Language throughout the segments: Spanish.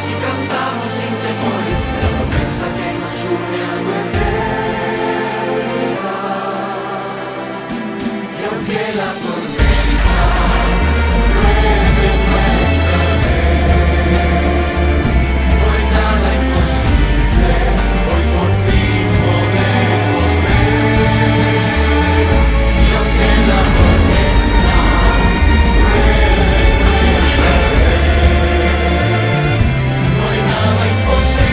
y cantamos sin temores la promesa que nos une a tu eternidad. Y aunque la tormenta llueve en nuestra fe, no hay nada imposible, hoy por fin podemos ver. Y aunque la tormenta llueve en nuestra fe, no hay nada imposible.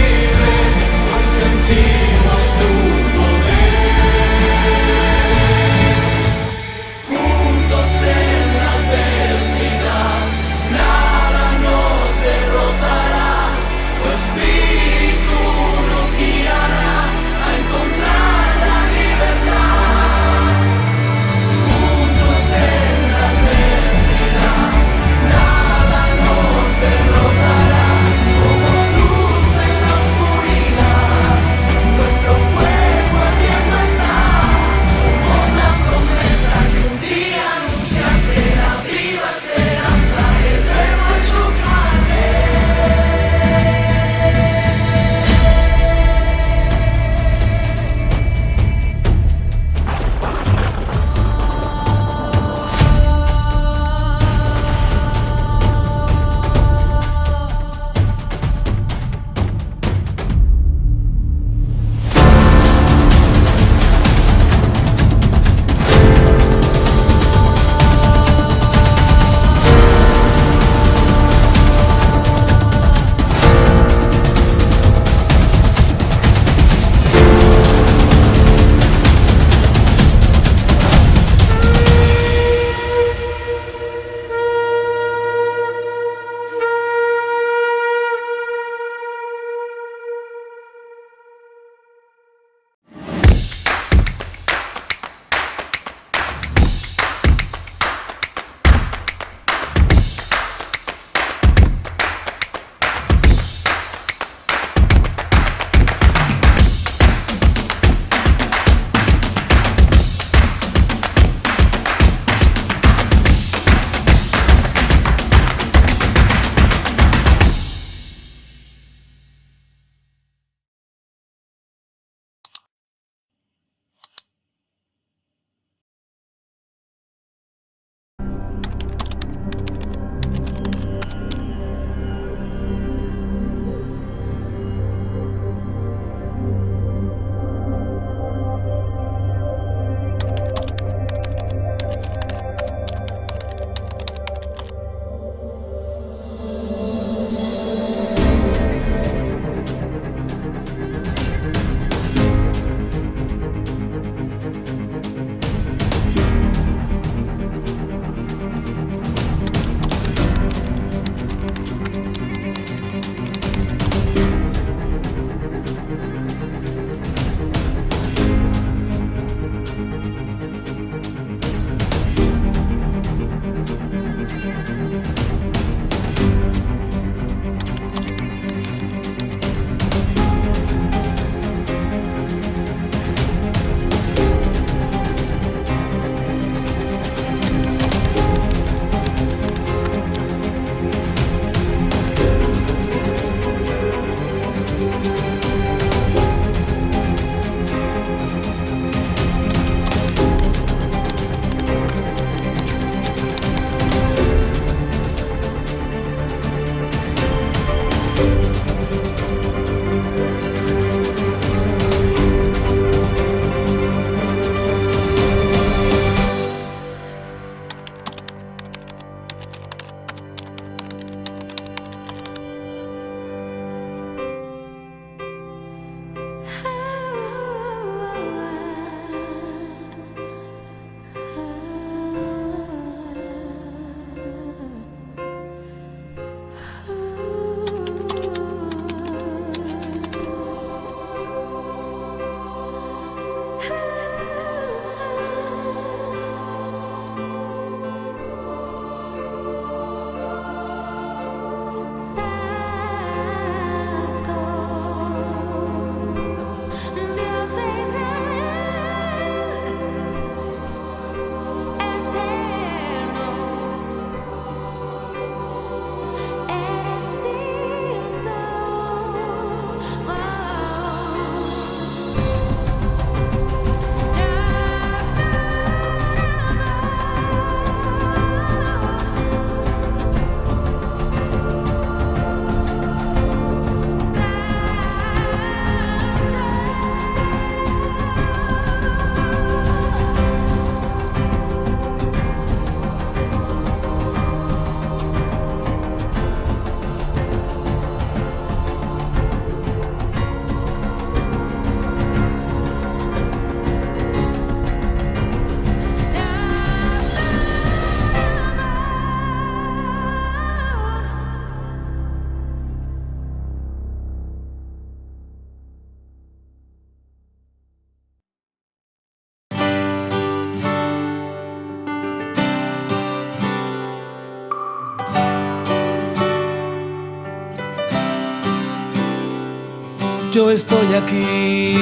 Yo estoy aquí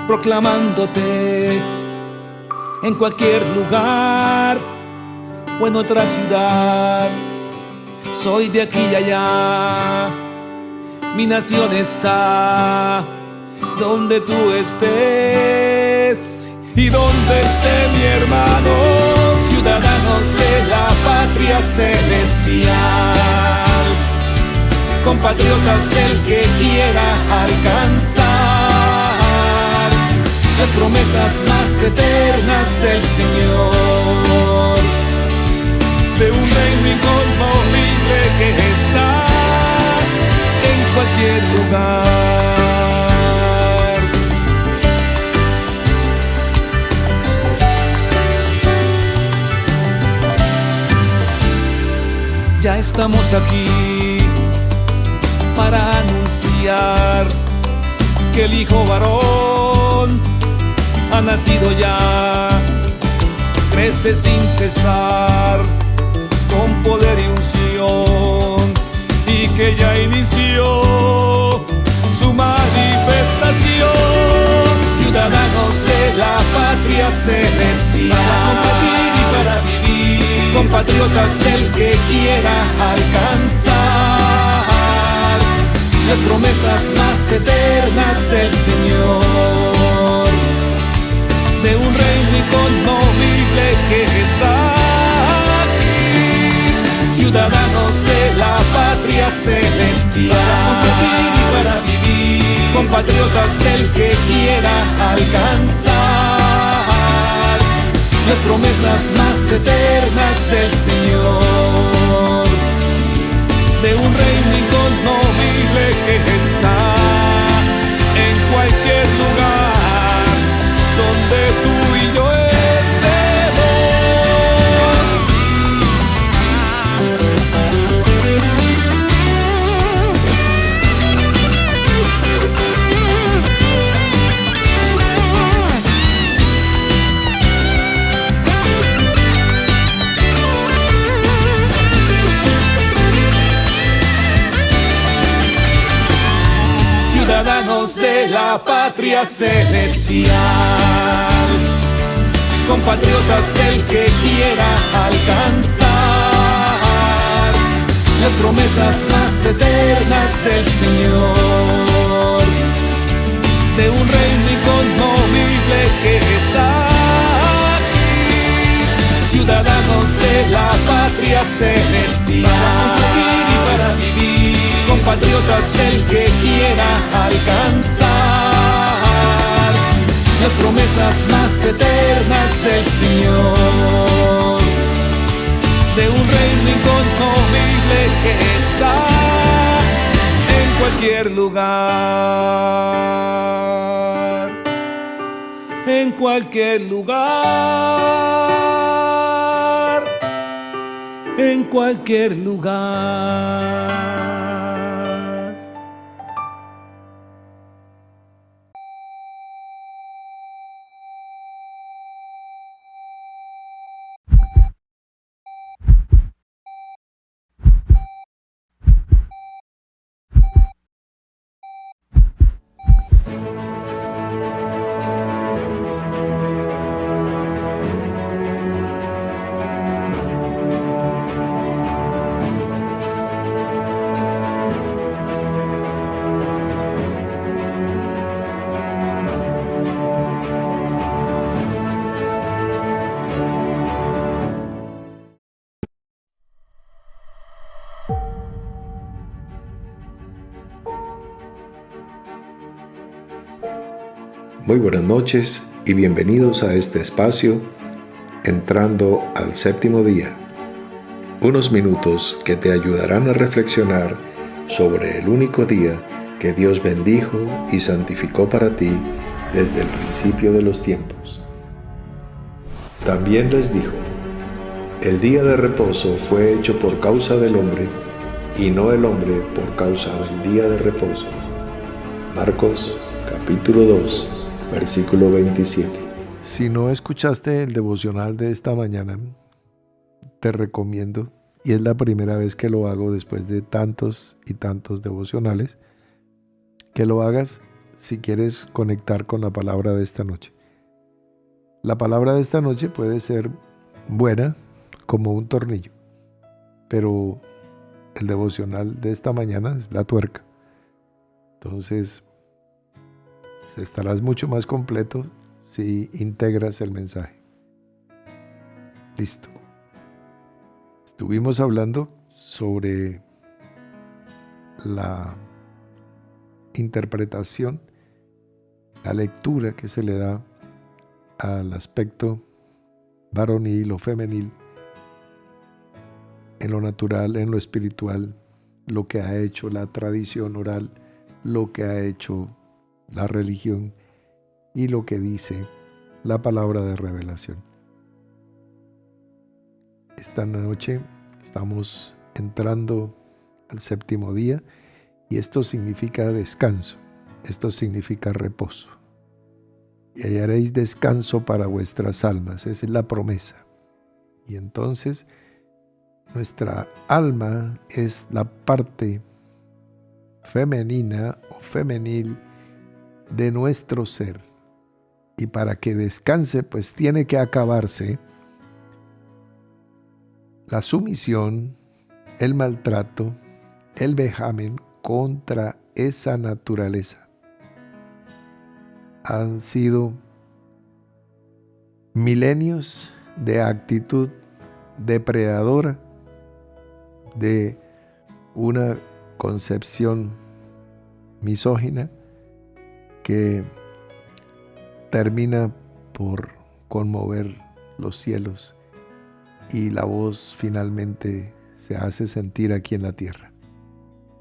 proclamándote en cualquier lugar o en otra ciudad. Soy de aquí y allá, mi nación está donde tú estés y donde esté mi hermano, ciudadanos de la patria celestial, compatriotas del que quiera alcanzar las promesas más eternas del Señor, de un reino inconmovible que está en cualquier lugar. Ya estamos aquí para anunciar que el Hijo varón ha nacido ya, crece sin cesar, con poder y unción, y que ya inició su manifestación. Ciudadanos de la patria celestial, para compartir y para vivir, compatriotas del que quiera alcanzar las promesas más eternas del Señor, de un reino inconmovible que está aquí. Ciudadanos de la patria celestial, para compartir y para vivir, compatriotas del que quiera alcanzar las promesas más eternas del Señor, de un reino inconmovible que está en cualquier lugar donde tú y yo de la patria celestial, compatriotas del que quiera alcanzar las promesas más eternas del Señor, de un reino inconmovible que está aquí. Ciudadanos de la patria celestial, para compartir y para vivir, compatriotas del que quiera alcanzar las promesas más eternas del Señor, de un reino inconmovible que está en cualquier lugar, en cualquier lugar, en cualquier lugar. Muy buenas noches y bienvenidos a este espacio, entrando al séptimo día. Unos minutos que te ayudarán a reflexionar sobre el único día que Dios bendijo y santificó para ti desde el principio de los tiempos. También les dijo: el día de reposo fue hecho por causa del hombre, y no el hombre por causa del día de reposo. Marcos capítulo 2, versículo 27. Si no escuchaste el devocional de esta mañana, te recomiendo, y es la primera vez que lo hago después de tantos y tantos devocionales, que lo hagas si quieres conectar con la palabra de esta noche. La palabra de esta noche puede ser buena como un tornillo, pero el devocional de esta mañana es la tuerca. Entonces, estarás mucho más completo si integras el mensaje. Listo. Estuvimos hablando sobre la interpretación, la lectura que se le da al aspecto varonil o femenil, en lo natural, en lo espiritual, lo que ha hecho la tradición oral, lo que ha hecho la religión y lo que dice la palabra de revelación. Esta noche estamos entrando al séptimo día y esto significa descanso, esto significa reposo. Y hallaréis descanso para vuestras almas, esa es la promesa. Y entonces nuestra alma es la parte femenina o femenil de nuestro ser. Y para que descanse, pues tiene que acabarse la sumisión, el maltrato, el vejamen contra esa naturaleza. Han sido milenios de actitud depredadora, de una concepción misógina que termina por conmover los cielos y la voz finalmente se hace sentir aquí en la tierra.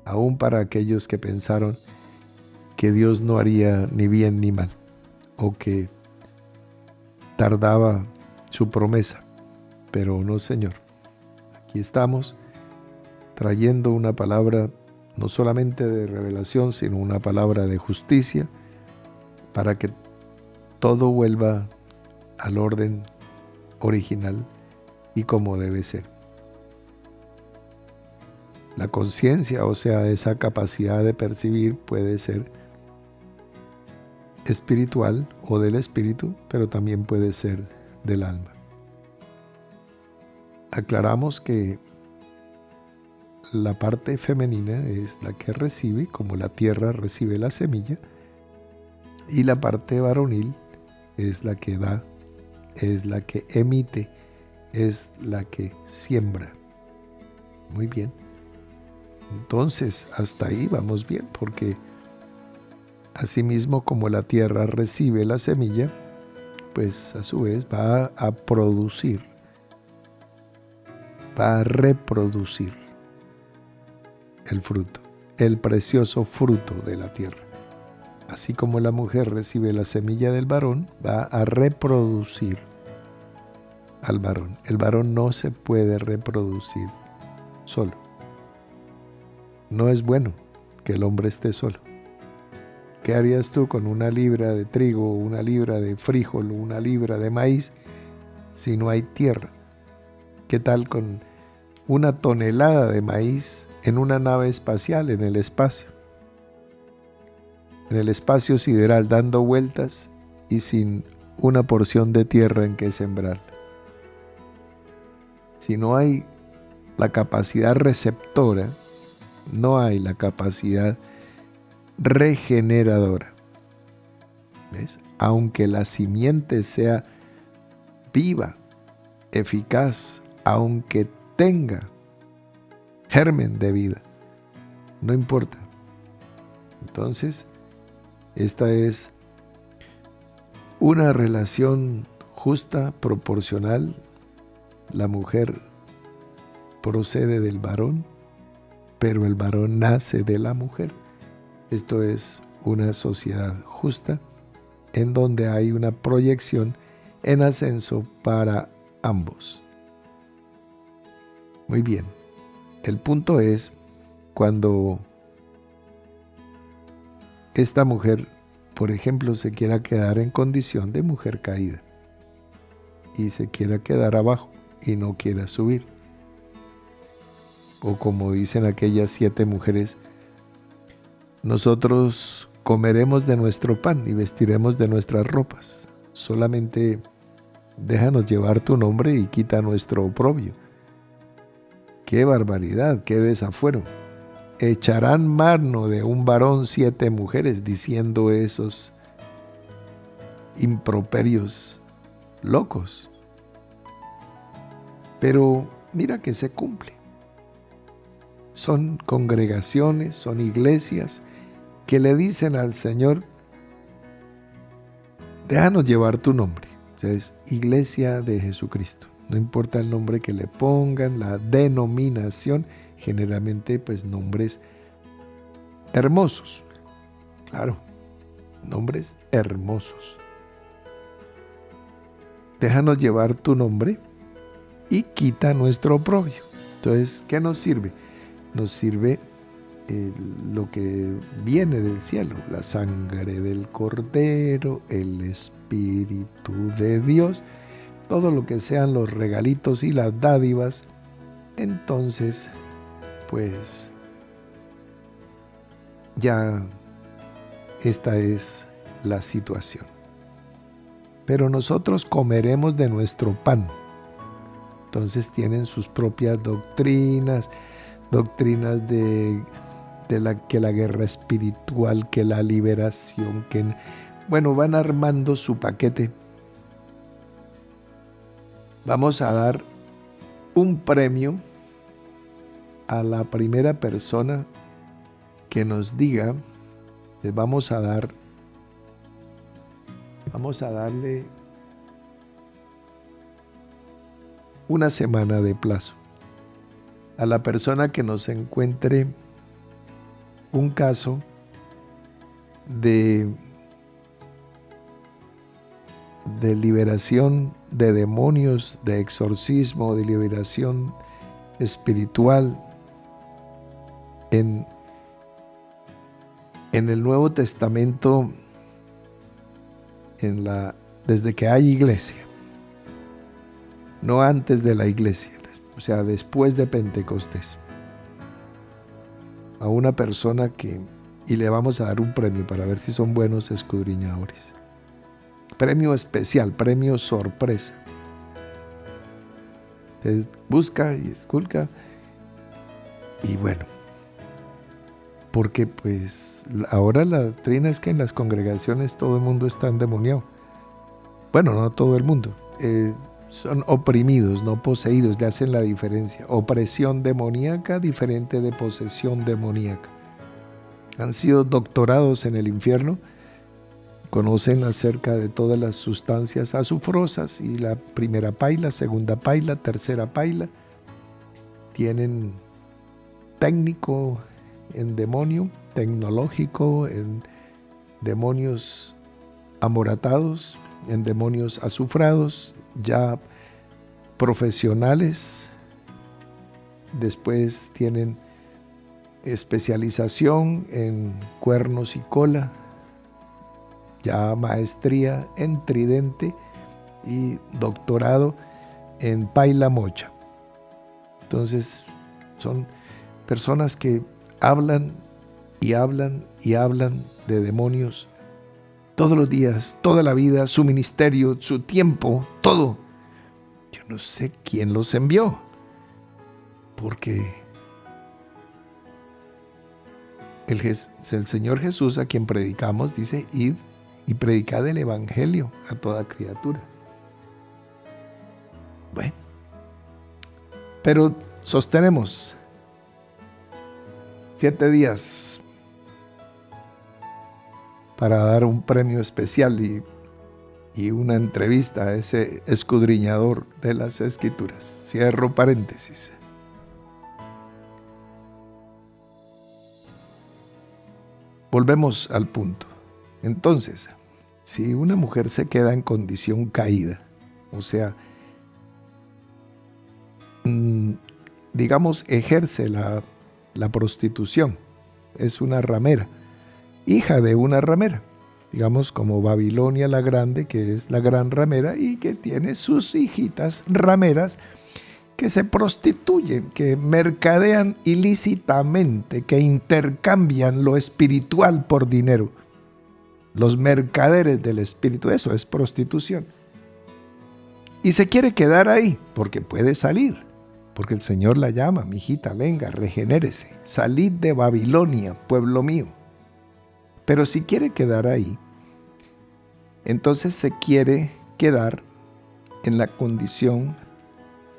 Aún para aquellos que pensaron que Dios no haría ni bien ni mal, o que tardaba su promesa. Pero no, Señor. Aquí estamos trayendo una palabra no solamente de revelación, sino una palabra de justicia, para que todo vuelva al orden original y como debe ser. La conciencia, o sea, esa capacidad de percibir, puede ser espiritual o del espíritu, pero también puede ser del alma. Aclaramos que la parte femenina es la que recibe, como la tierra recibe la semilla, y la parte varonil es la que da, es la que emite, es la que siembra. Muy bien. Entonces, hasta ahí vamos bien, porque asimismo como la tierra recibe la semilla, pues a su vez va a producir, va a reproducir el fruto, el precioso fruto de la tierra. Así como la mujer recibe la semilla del varón, va a reproducir al varón. El varón no se puede reproducir solo. No es bueno que el hombre esté solo. ¿Qué harías tú con una libra de trigo, una libra de frijol, una libra de maíz si no hay tierra? ¿Qué tal con una tonelada de maíz en una nave espacial, en el espacio? En el espacio sideral, dando vueltas y sin una porción de tierra en que sembrar. Si no hay la capacidad receptora, no hay la capacidad regeneradora. ¿Ves? Aunque la simiente sea viva, eficaz, aunque tenga germen de vida, no importa. Entonces, esta es una relación justa, proporcional. La mujer procede del varón, pero el varón nace de la mujer. Esto es una sociedad justa en donde hay una proyección en ascenso para ambos. Muy bien. El punto es cuando esta mujer, por ejemplo, se quiera quedar en condición de mujer caída y se quiera quedar abajo y no quiera subir. O como dicen aquellas 7 mujeres, nosotros comeremos de nuestro pan y vestiremos de nuestras ropas. Solamente déjanos llevar tu nombre y quita nuestro oprobio. ¡Qué barbaridad! ¡Qué desafuero! Echarán mano de un varón 7 mujeres, diciendo esos improperios locos. Pero mira que se cumple. Son congregaciones, son iglesias que le dicen al Señor, déjanos llevar tu nombre. O sea, es Iglesia de Jesucristo. No importa el nombre que le pongan, la denominación, generalmente pues nombres hermosos. Claro, nombres hermosos. Déjanos llevar tu nombre y quita nuestro oprobio. Entonces, ¿qué nos sirve? Nos sirve lo que viene del cielo, la sangre del Cordero, el Espíritu de Dios, todo lo que sean los regalitos y las dádivas. Entonces, pues, ya esta es la situación. Pero nosotros comeremos de nuestro pan. Entonces tienen sus propias doctrinas de que la guerra espiritual, que la liberación, que van armando su paquete. Vamos a dar un premio a la primera persona que nos diga, vamos a darle una semana de plazo a la persona que nos encuentre un caso de liberación de demonios, de exorcismo, de liberación espiritual en el Nuevo Testamento, desde que hay iglesia, no antes de la iglesia, o sea, después de Pentecostés, a una persona y le vamos a dar un premio para ver si son buenos escudriñadores. Premio especial, premio sorpresa. Entonces, busca y esculca y bueno, porque pues ahora la doctrina es que en las congregaciones todo el mundo está endemoniado. Bueno, no todo el mundo. Son oprimidos, no poseídos, le hacen la diferencia. Opresión demoníaca diferente de posesión demoníaca. Han sido doctorados en el infierno, conocen acerca de todas las sustancias azufrosas y la primera paila, segunda paila, tercera paila. Tienen técnico en demonio, tecnológico en demonios amoratados, en demonios azufrados, ya profesionales. Después tienen especialización en cuernos y cola, ya maestría en tridente y doctorado en paila mocha. Entonces son personas que hablan y hablan y hablan de demonios todos los días, toda la vida, su ministerio, su tiempo, todo. Yo no sé quién los envió, porque el Señor Jesús, a quien predicamos, dice: id y predicad el evangelio a toda criatura. Bueno, pero sostenemos 7 días para dar un premio especial y una entrevista a ese escudriñador de las Escrituras. Cierro paréntesis. Volvemos al punto. Entonces, si una mujer se queda en condición caída, o sea, digamos, ejerce la prostitución, es una ramera, hija de una ramera, digamos como Babilonia la Grande, que es la gran ramera y que tiene sus hijitas rameras, que se prostituyen, que mercadean ilícitamente, que intercambian lo espiritual por dinero. Los mercaderes del espíritu, eso es prostitución. Y se quiere quedar ahí, porque puede salir, porque el Señor la llama: mijita, venga, regenérese, salid de Babilonia, pueblo mío. Pero si quiere quedar ahí, entonces se quiere quedar en la condición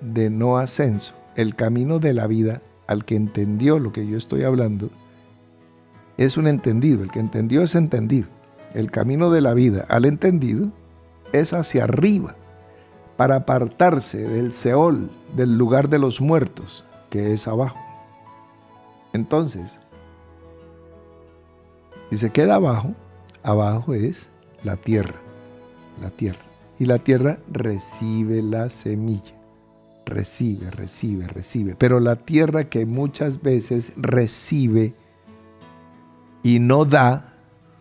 de no ascenso. El camino de la vida, al que entendió lo que yo estoy hablando, es un entendido. El que entendió es entendido. El camino de la vida al entendido es hacia arriba, para apartarse del Seol, del lugar de los muertos, que es abajo. Entonces, si se queda abajo, abajo es la tierra. La tierra. Y la tierra recibe la semilla. Recibe. Pero la tierra que muchas veces recibe y no da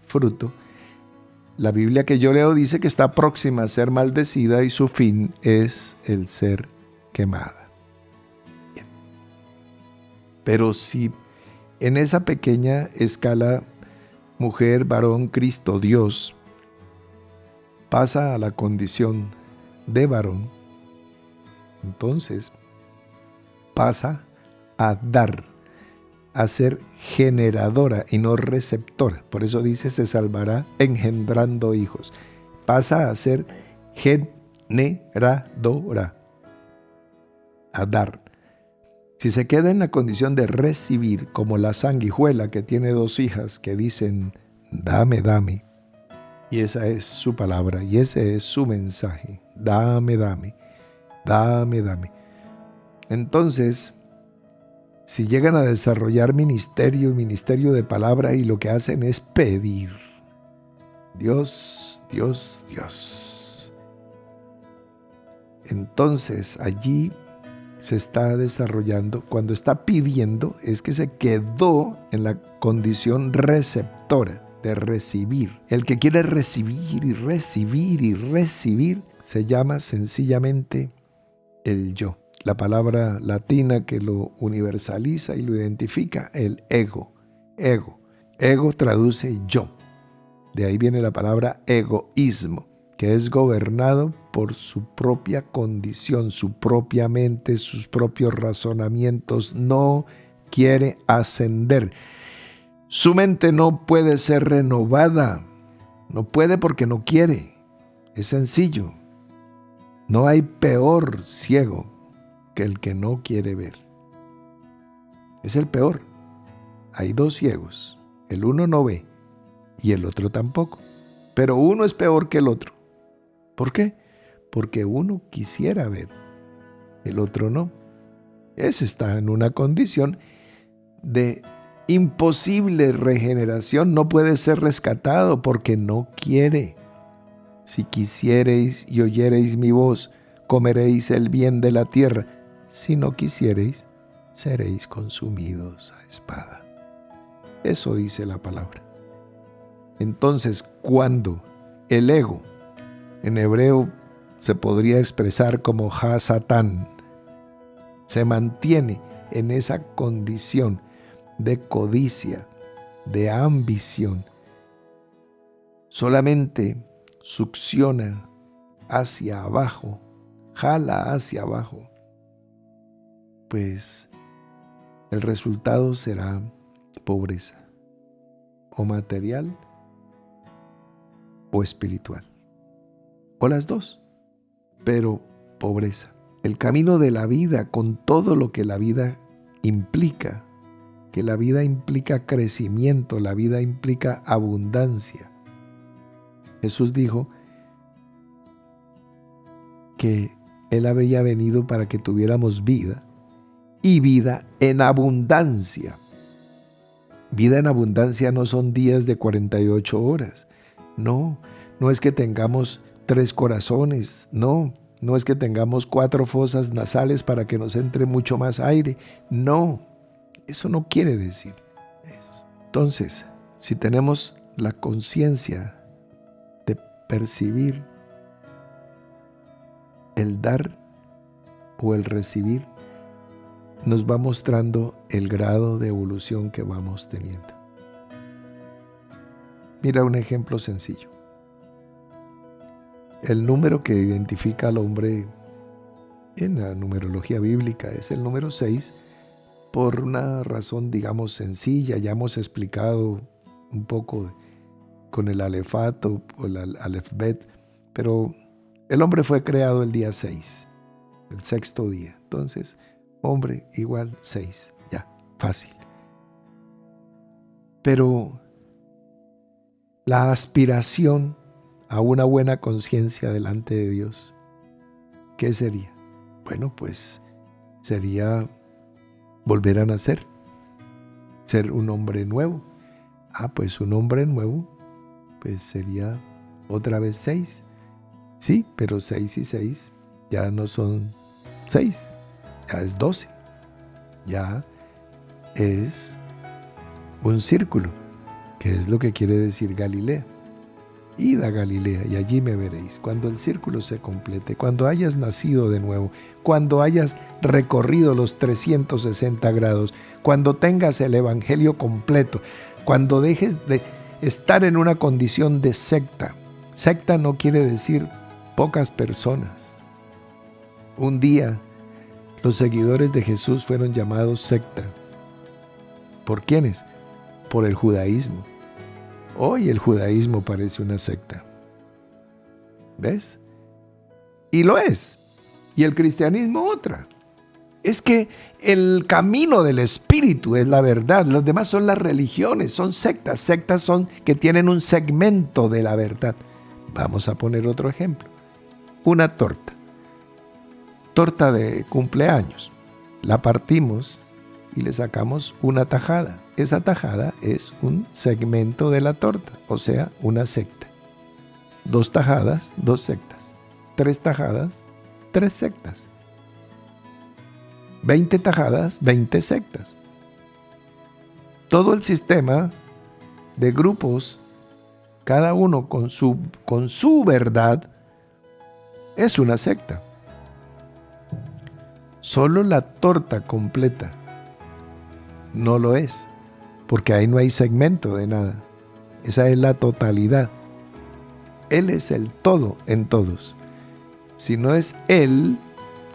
fruto, la Biblia que yo leo dice que está próxima a ser maldecida y su fin es el ser quemada. Bien. Pero si en esa pequeña escala, mujer, varón, Cristo, Dios, pasa a la condición de varón, entonces pasa a dar, a ser generadora y no receptora. Por eso dice: se salvará engendrando hijos. Pasa a ser generadora, a dar. Si se queda en la condición de recibir, como la sanguijuela que tiene 2 hijas que dicen: dame, dame, y esa es su palabra y ese es su mensaje: dame, dame, dame, dame. Entonces, si llegan a desarrollar ministerio de palabra, y lo que hacen es pedir: Dios, Dios, Dios. Entonces allí se está desarrollando. Cuando está pidiendo, es que se quedó en la condición receptora, de recibir. El que quiere recibir y recibir y recibir se llama sencillamente el yo. La palabra latina que lo universaliza y lo identifica, el ego. Ego. Ego traduce yo. De ahí viene la palabra egoísmo, que es gobernado por su propia condición, su propia mente, sus propios razonamientos. No quiere ascender. Su mente no puede ser renovada. No puede porque no quiere. Es sencillo. No hay peor ciego que el que no quiere ver. Es el peor. Hay 2 ciegos. El uno no ve y el otro tampoco. Pero uno es peor que el otro. ¿Por qué? Porque uno quisiera ver, el otro no. Ese está en una condición de imposible regeneración. No puede ser rescatado porque no quiere. Si quisiereis y oyereis mi voz, comeréis el bien de la tierra. Si no quisiereis, seréis consumidos a espada. Eso dice la palabra. Entonces, cuando el ego, en hebreo se podría expresar como ha-satán, se mantiene en esa condición de codicia, de ambición, solamente succiona hacia abajo, jala hacia abajo, pues el resultado será pobreza, o material o espiritual, o las dos, pero pobreza. El camino de la vida, con todo lo que la vida implica, que la vida implica crecimiento, la vida implica abundancia. Jesús dijo que Él había venido para que tuviéramos vida, y vida en abundancia. Vida en abundancia no son días de 48 horas. No, no es que tengamos 3 corazones. No es que tengamos 4 fosas nasales para que nos entre mucho más aire. No, eso no quiere decir eso. Entonces, si tenemos la conciencia de percibir el dar o el recibir nos va mostrando el grado de evolución que vamos teniendo. Mira un ejemplo sencillo. El número que identifica al hombre en la numerología bíblica es el número 6 por una razón, digamos, sencilla. Ya hemos explicado un poco con el alefato o el alefbet, pero el hombre fue creado el día 6, el sexto día. Entonces, hombre igual 6, ya, fácil. Pero la aspiración a una buena conciencia delante de Dios, ¿qué sería? Bueno, pues sería volver a nacer, ser un hombre nuevo. Pues un hombre nuevo, pues sería otra vez 6. Sí, pero 6 y 6 ya no son 6, ya es 12. Ya es un círculo, que es lo que quiere decir Galilea. Id a Galilea y allí me veréis, cuando el círculo se complete, cuando hayas nacido de nuevo, cuando hayas recorrido los 360 grados, cuando tengas el evangelio completo, cuando dejes de estar en una condición de secta. Secta no quiere decir pocas personas. Un día los seguidores de Jesús fueron llamados secta. ¿Por quiénes? Por el judaísmo. Hoy el judaísmo parece una secta. ¿Ves? Y lo es. Y el cristianismo otra. Es que el camino del espíritu es la verdad. Los demás son las religiones, son sectas. Sectas son que tienen un segmento de la verdad. Vamos a poner otro ejemplo. Una torta. Torta de cumpleaños. La partimos y le sacamos una tajada. Esa tajada es un segmento de la torta, o sea, una secta. 2 tajadas, 2 sectas. 3 tajadas, 3 sectas. 20 tajadas, 20 sectas. Todo el sistema de grupos, cada uno con su verdad, es una secta. Solo la torta completa no lo es, porque ahí no hay segmento de nada. Esa es la totalidad. Él es el todo en todos. Si no es Él,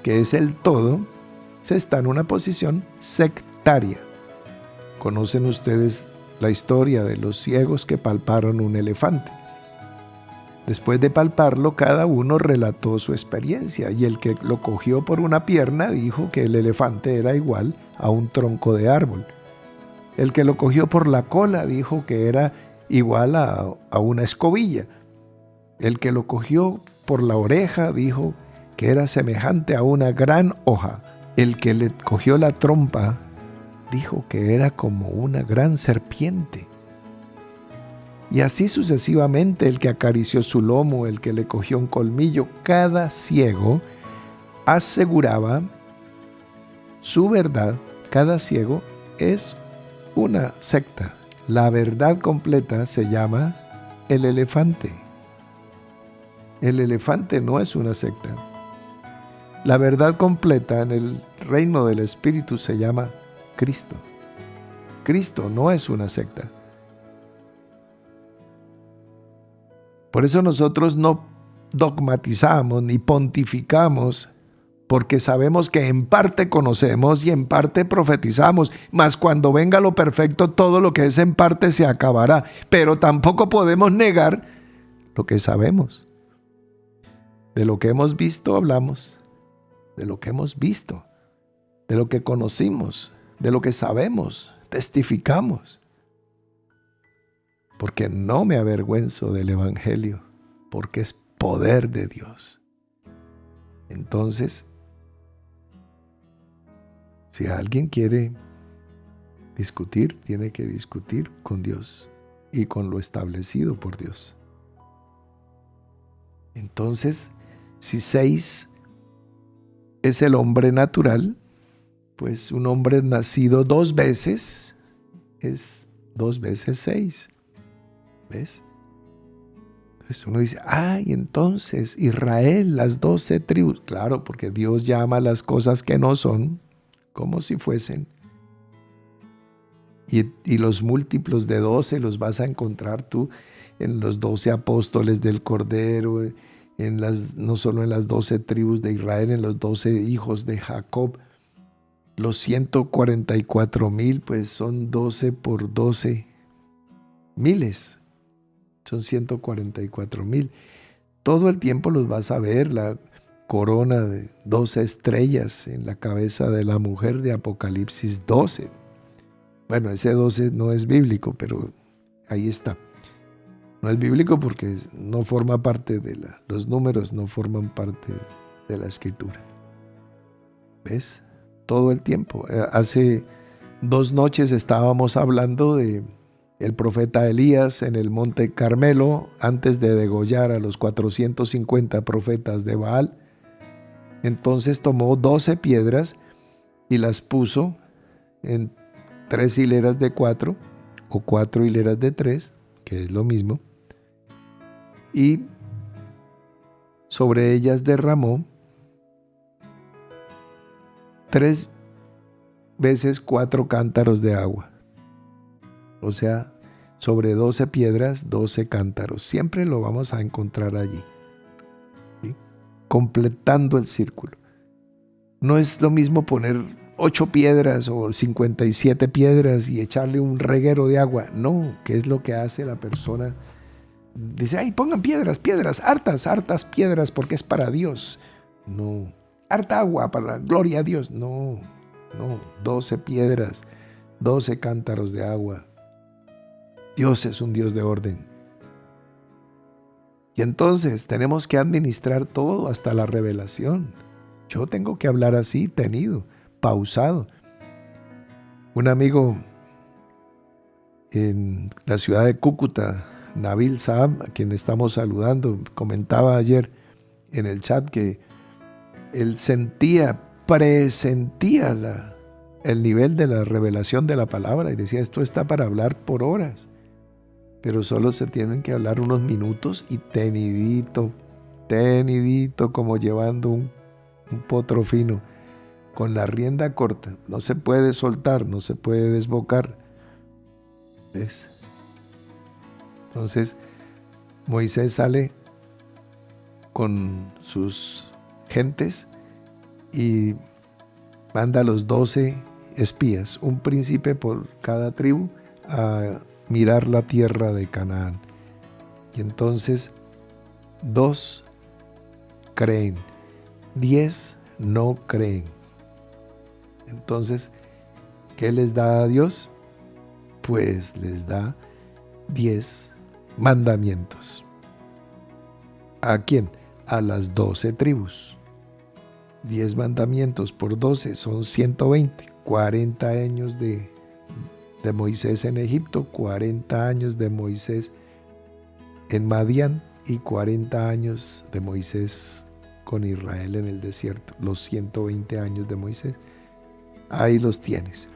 que es el todo, se está en una posición sectaria. ¿Conocen ustedes la historia de los ciegos que palparon un elefante? Después de palparlo, cada uno relató su experiencia y el que lo cogió por una pierna dijo que el elefante era igual a un tronco de árbol. El que lo cogió por la cola dijo que era igual a una escobilla. El que lo cogió por la oreja dijo que era semejante a una gran hoja. El que le cogió la trompa dijo que era como una gran serpiente. Y así sucesivamente, el que acarició su lomo, el que le cogió un colmillo, cada ciego aseguraba su verdad. Cada ciego es una secta. La verdad completa se llama el elefante. El elefante no es una secta. La verdad completa en el reino del Espíritu se llama Cristo. Cristo no es una secta. Por eso nosotros no dogmatizamos ni pontificamos, porque sabemos que en parte conocemos y en parte profetizamos, mas cuando venga lo perfecto, todo lo que es en parte se acabará. Pero tampoco podemos negar lo que sabemos. De lo que hemos visto hablamos, de lo que hemos visto, de lo que conocimos, de lo que sabemos, testificamos. Porque no me avergüenzo del Evangelio, porque es poder de Dios. Entonces, si alguien quiere discutir, tiene que discutir con Dios y con lo establecido por Dios. Entonces, si 6 es el hombre natural, pues un hombre nacido 2 veces es 2 veces 6. ¿Ves? Pues uno dice, y entonces Israel, las 12 tribus. Claro, porque Dios llama las cosas que no son como si fuesen. Y los múltiplos de 12 los vas a encontrar tú en los 12 apóstoles del Cordero, no solo en las 12 tribus de Israel, en los 12 hijos de Jacob. Los 144,000, pues son 12 por 12 miles. Son 144,000. Todo el tiempo los vas a ver, la corona de 12 estrellas en la cabeza de la mujer de Apocalipsis 12. Bueno, ese 12 no es bíblico, pero ahí está. No es bíblico porque no forma parte los números no forman parte de la escritura. ¿Ves? Todo el tiempo. Hace 2 noches estábamos hablando de el profeta Elías en el monte Carmelo antes de degollar a los 450 profetas de Baal. Entonces tomó 12 piedras y las puso en 3 hileras de 4 o 4 hileras de 3, que es lo mismo, y sobre ellas derramó 3 veces 4 cántaros de agua. O sea, sobre 12 piedras, 12 cántaros. Siempre lo vamos a encontrar allí, ¿sí? Completando el círculo. No es lo mismo poner 8 piedras o 57 piedras y echarle un reguero de agua. No, ¿qué es lo que hace la persona? Dice, pongan piedras, hartas piedras porque es para Dios. No, harta agua para la gloria a Dios. No, 12 piedras, 12 cántaros de agua. Dios es un Dios de orden. Y entonces tenemos que administrar todo hasta la revelación. Yo tengo que hablar así, pausado. Un amigo en la ciudad de Cúcuta, Nabil Saab, a quien estamos saludando, comentaba ayer en el chat que él presentía el nivel de la revelación de la palabra y decía, esto está para hablar por horas, pero solo se tienen que hablar unos minutos y tenidito, como llevando un potro fino, con la rienda corta. No se puede soltar, no se puede desbocar. ¿Ves? Entonces, Moisés sale con sus gentes y manda a los 12 espías, un príncipe por cada tribu, a mirar la tierra de Canaán. Y entonces 2 creen, 10 no creen. Entonces, ¿qué les da a Dios? Pues les da 10 mandamientos. ¿A quién? A las 12 tribus. 10 mandamientos por 12 son 120. 40 años de Moisés en Egipto, 40 años de Moisés en Madián y 40 años de Moisés con Israel en el desierto. Los 120 años de Moisés. Ahí los tienes.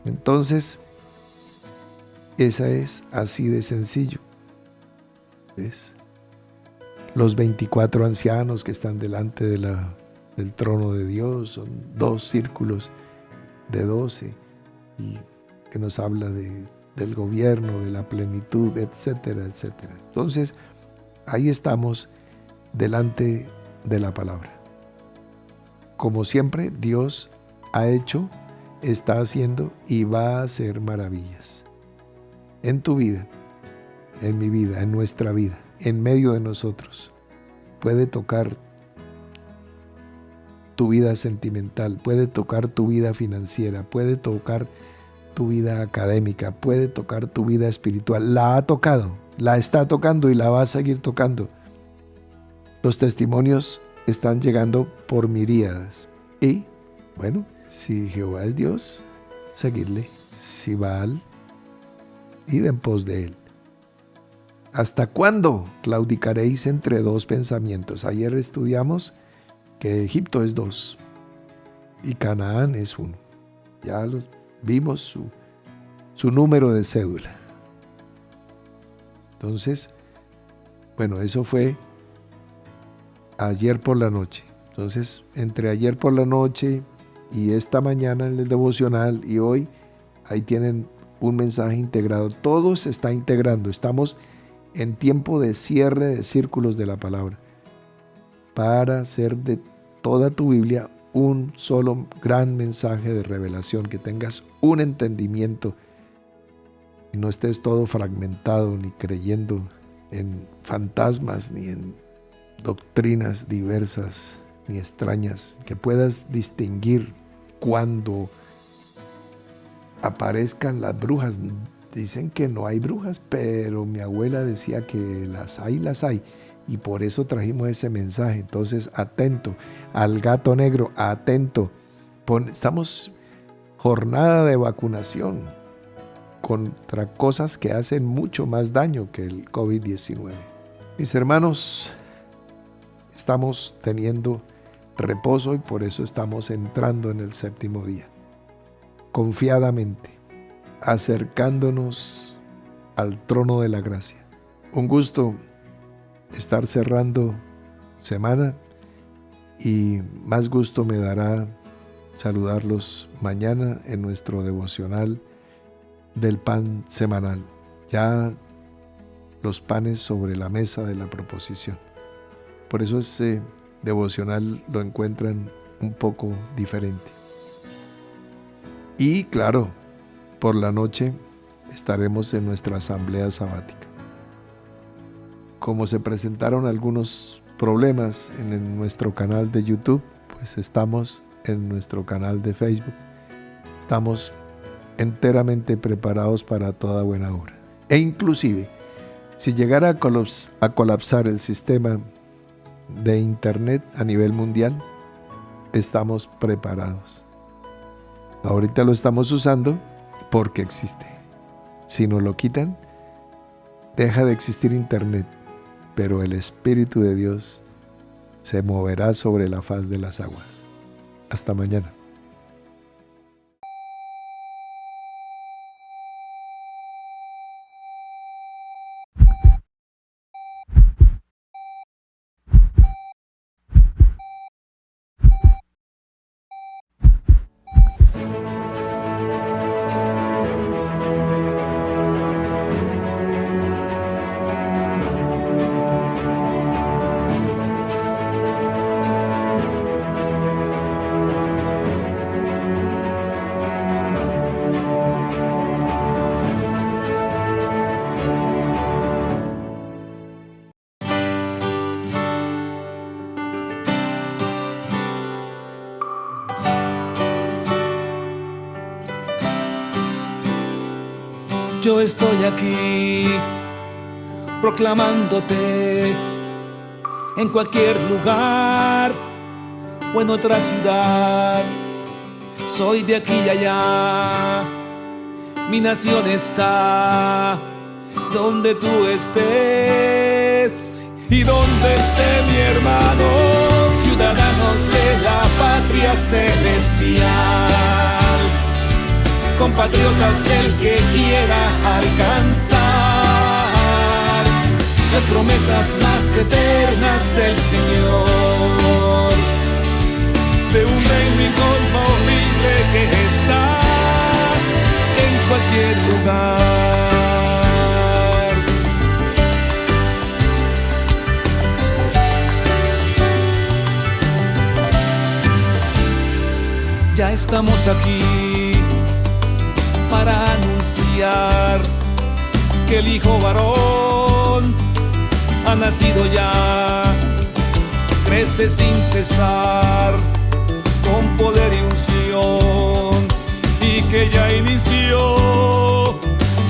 Entonces, esa es así de sencillo. ¿Ves? Los 24 ancianos que están delante del trono de Dios son 2 círculos de 12 que nos habla del gobierno, de la plenitud, etcétera, etcétera. Entonces, ahí estamos delante de la palabra. Como siempre, Dios ha hecho, está haciendo y va a hacer maravillas en tu vida, en mi vida, en nuestra vida, en medio de nosotros. Puede tocar tu vida sentimental, puede tocar tu vida financiera, puede tocar tu vida académica, puede tocar tu vida espiritual. La ha tocado, la está tocando y la va a seguir tocando. Los testimonios están llegando por miríadas. Y, bueno, si Jehová es Dios, seguidle. Si Baal, id en pos de él. ¿Hasta cuándo claudicaréis entre 2 pensamientos? Ayer estudiamos que Egipto es 2 y Canaán es 1. Ya vimos su número de cédula. Entonces, Bueno, eso fue ayer por la noche. Entonces, entre ayer por la noche y esta mañana en el devocional y hoy, ahí tienen un mensaje integrado. Todo se está integrando. Estamos en tiempo de cierre de círculos de la palabra para hacer de toda tu Biblia un solo gran mensaje de revelación, que tengas un entendimiento y no estés todo fragmentado ni creyendo en fantasmas ni en doctrinas diversas ni extrañas, que puedas distinguir cuando aparezcan las brujas. Dicen que no hay brujas, pero mi abuela decía que las hay, y por eso trajimos ese mensaje. Entonces, atento al gato negro, atento. Estamos jornada de vacunación contra cosas que hacen mucho más daño que el COVID-19. Mis hermanos, estamos teniendo reposo y por eso estamos entrando en el séptimo día, confiadamente, acercándonos al trono de la gracia. Un gusto estar cerrando semana y más gusto me dará saludarlos mañana en nuestro devocional del pan semanal. Ya los panes sobre la mesa de la proposición. Por eso ese devocional lo encuentran un poco diferente. Y claro, por la noche estaremos en nuestra asamblea sabática. Como se presentaron algunos problemas en nuestro canal de YouTube, pues estamos en nuestro canal de Facebook. Estamos enteramente preparados para toda buena obra. E inclusive, si llegara a colapsar el sistema de internet a nivel mundial, estamos preparados. Ahorita lo estamos usando porque existe. Si nos lo quitan, deja de existir internet, pero el Espíritu de Dios se moverá sobre la faz de las aguas. Hasta mañana. Yo estoy aquí proclamándote en cualquier lugar o en otra ciudad. Soy de aquí y allá, mi nación está donde tú estés y donde esté mi hermano, ciudadanos de la patria celestial, compatriotas del que quiera alcanzar las promesas más eternas del Señor, de un reino inconmovible que está en cualquier lugar. Ya estamos aquí para anunciar que el Hijo varón ha nacido ya, crece sin cesar, con poder y unción, y que ya inició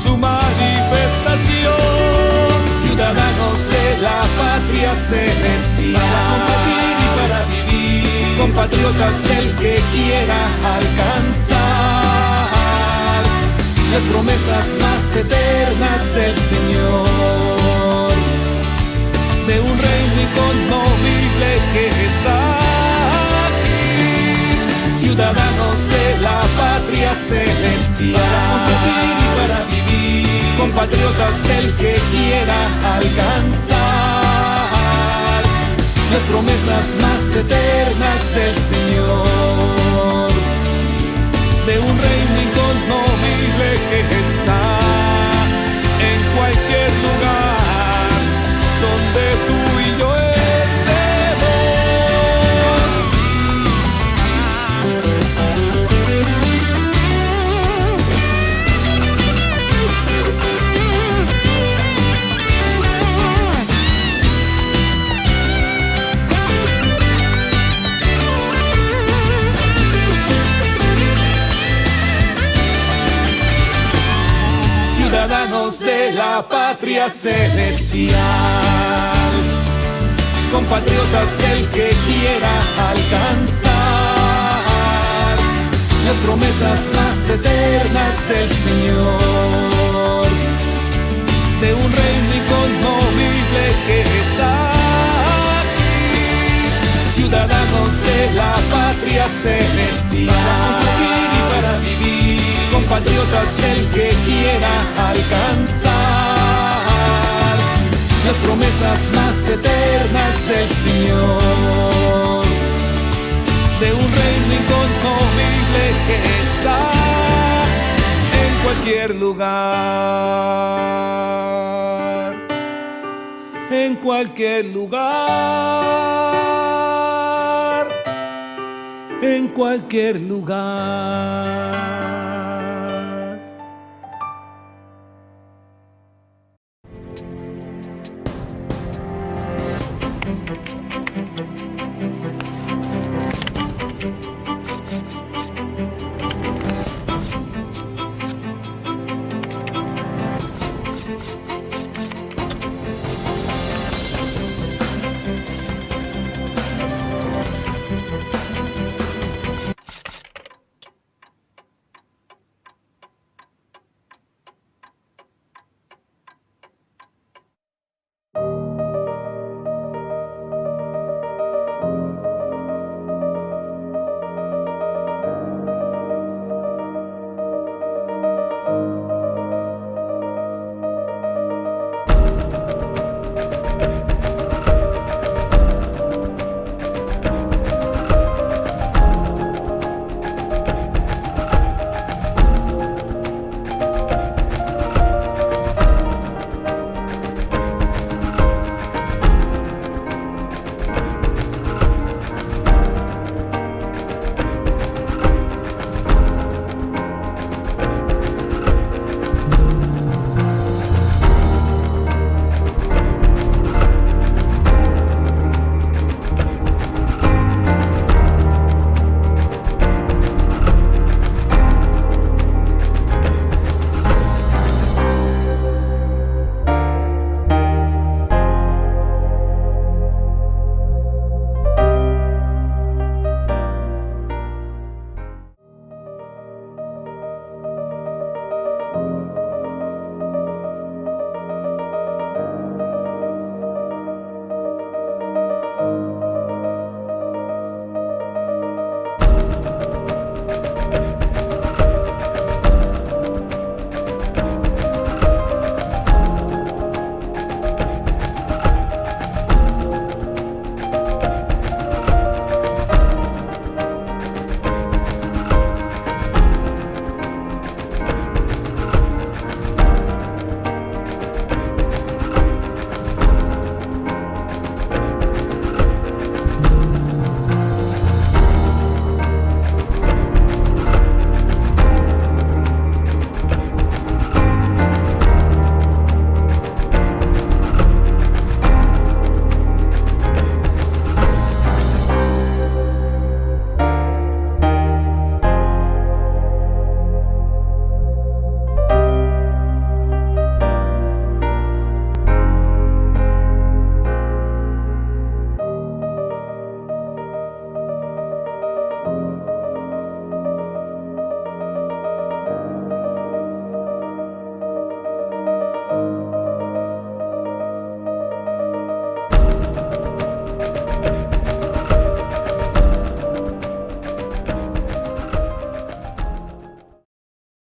su manifestación. Ciudadanos de la patria celestial, para combatir y para vivir, compatriotas del que quiera alcanzar las promesas más eternas del Señor, de un reino inconmovible que está aquí. Ciudadanos de la patria celestial, para combatir y para vivir, compatriotas del que quiera alcanzar las promesas más eternas del Señor, de un reino inconmovible que está en cualquier lugar donde tú y yo estemos. Ciudadanos de la patria celestial, compatriotas del que quiera alcanzar las promesas más eternas del Señor, de un reino inconmovible que está aquí. Ciudadanos de la patria celestial, para vivir, compatriotas del que quiera alcanzar las promesas más eternas del Señor, de un reino inconmovible que está en cualquier lugar, en cualquier lugar, en cualquier lugar.